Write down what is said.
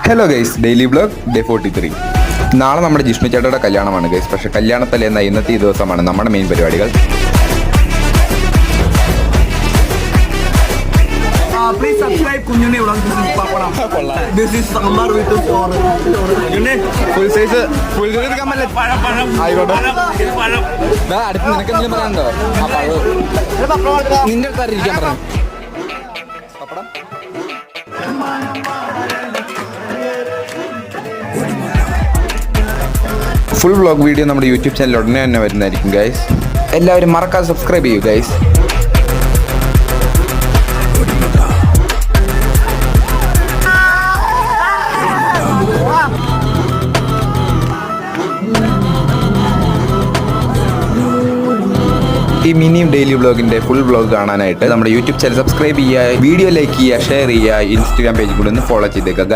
Hello guys, daily vlog day 43. നാളെ നമ്മുടെ ജിഷ്ണു ചേട്ടയുടെ കല്യാണമാണ് ഗൈസ്. പക്ഷേ കല്യാണത്തലേന്ന ഇന്നത്തെ ഈ ദിവസമാണ് നമ്മുടെ മെയിൻ പരിപാടികൾ. Please subscribe Kunjunni vlog. This is sambar with choru. Full size എടുക്കാൻ ആയിക്കോട്ടെ. അടുത്ത് നിനക്ക് എന്തെങ്കിലും പറയാനുണ്ടോ? നിന്റെ അടുത്ത് ഇരിക്കാൻ പറഞ്ഞു. ഫുൾ വ്ളോഗ് വീഡിയോ നമ്മുടെ യൂട്യൂബ് ചാനൽ ഉടനെ തന്നെ വരുന്നതായിരിക്കും ഗൈസ്. എല്ലാവരും മറക്കാതെ സബ്സ്ക്രൈബ് ചെയ്യൂ ഗൈസ്. ഈ മിനിയും ഡെയിലി വ്ളോഗിന്റെ ഫുൾ വ്ളോഗ് കാണാനായിട്ട് നമ്മുടെ യൂട്യൂബ് ചാനൽ സബ്സ്ക്രൈബ് ചെയ്യുക, വീഡിയോ ലൈക്ക് ചെയ്യുക, ഷെയർ ചെയ്യുക, ഇൻസ്റ്റാഗ്രാം പേജിൽ കൂടെ ഒന്ന് ഫോളോ ചെയ്തേക്കുക.